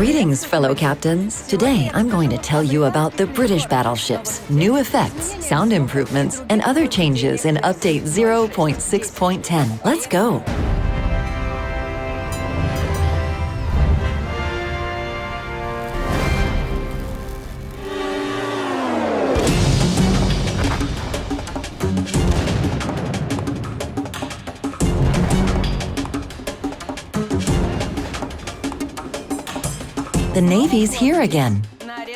Greetings, fellow captains. Today, I'm going to tell you about the British battleships, new effects, sound improvements, and other changes in Update 0.6.10. Let's go. The Navy's here again.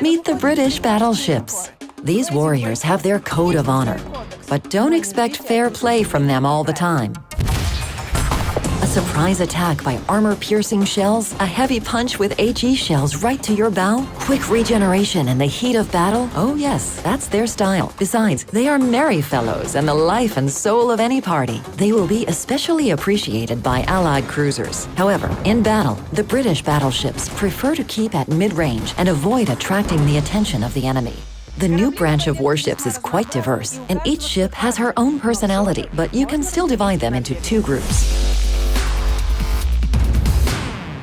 Meet the British battleships. These warriors have their code of honor, but don't expect fair play from them all the time. A surprise attack by armor-piercing shells, a heavy punch with HE shells right to your bow, quick regeneration in the heat of battle. Oh yes, that's their style. Besides, they are merry fellows and the life and soul of any party. They will be especially appreciated by Allied cruisers. However, in battle, the British battleships prefer to keep at mid-range and avoid attracting the attention of the enemy. The new branch of warships is quite diverse, and each ship has her own personality, but you can still divide them into two groups.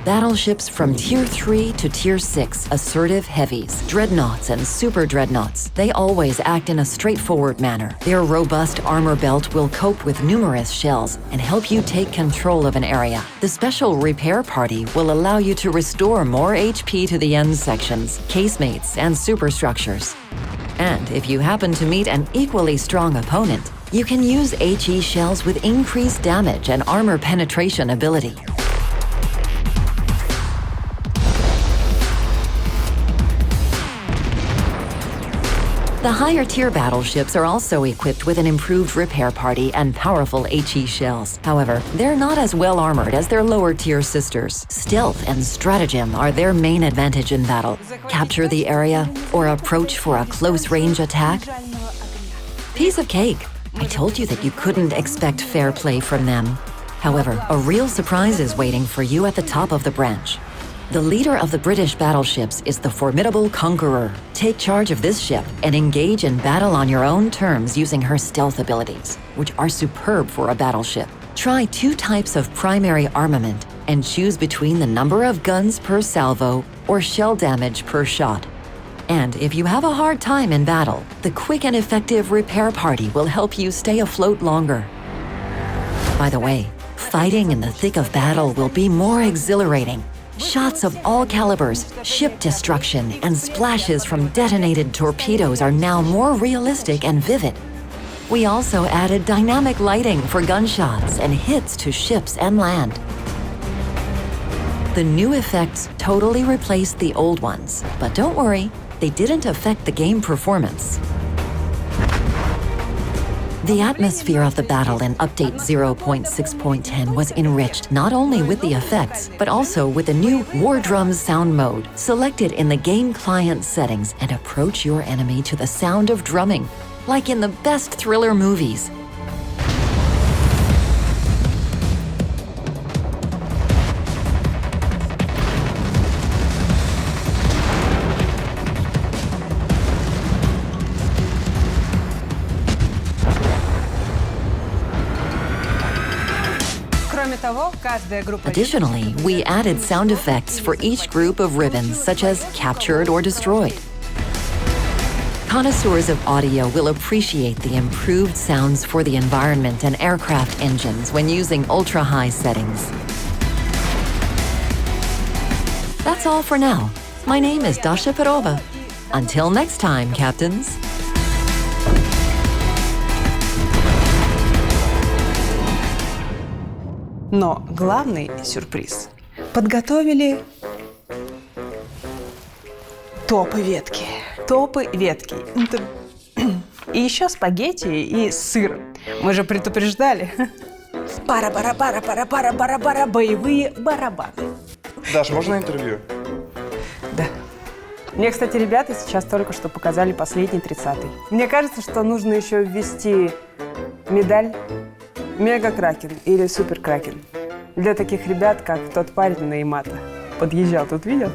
Battleships from Tier 3 to Tier 6, assertive heavies, dreadnoughts and super dreadnoughts. They always act in a straightforward manner. Their robust armor belt will cope with numerous shells and help you take control of an area. The special repair party will allow you to restore more HP to the end sections, casemates, and superstructures. And if you happen to meet an equally strong opponent, you can use HE shells with increased damage and armor penetration ability. The higher-tier battleships are also equipped with an improved repair party and powerful HE shells. However, they're not as well armored as their lower-tier sisters. Stealth and stratagem are their main advantage in battle. Capture the area or approach for a close-range attack. Piece of cake. I told you that you couldn't expect fair play from them. However, a real surprise is waiting for you at the top of the branch. The leader of the British battleships is the formidable Conqueror. Take charge of this ship and engage in battle on your own terms using her stealth abilities, which are superb for a battleship. Try two types of primary armament and choose between the number of guns per salvo or shell damage per shot. And if you have a hard time in battle, the quick and effective repair party will help you stay afloat longer. By the way, fighting in the thick of battle will be more exhilarating. Shots of all calibers, ship destruction, and splashes from detonated torpedoes are now more realistic and vivid. We also added dynamic lighting for gunshots and hits to ships and land. The new effects totally replaced the old ones, but don't worry, they didn't affect the game performance. The atmosphere of the battle in Update 0.6.10 was enriched not only with the effects, but also with the new War Drums sound mode. Select it in the game client settings and approach your enemy to the sound of drumming, like in the best thriller movies. Additionally, we added sound effects for each group of ribbons, such as captured or destroyed. Connoisseurs of audio will appreciate the improved sounds for the environment and aircraft engines when using ultra-high settings. That's all for now. My name is Dasha Perova. Until next time, captains. Но главный сюрприз. Подготовили топы ветки. Топы ветки. И еще спагетти и сыр. Мы же предупреждали. Пара-пара-пара-пара-пара-пара-пара, боевые барабаны. Даш, можно интервью? Да. Мне, кстати, ребята сейчас только что показали последний 30-й. Мне кажется, что нужно еще ввести медаль Мега-кракен или супер-кракен. Для таких ребят, как тот парень на Ямато. Подъезжал, тут видел?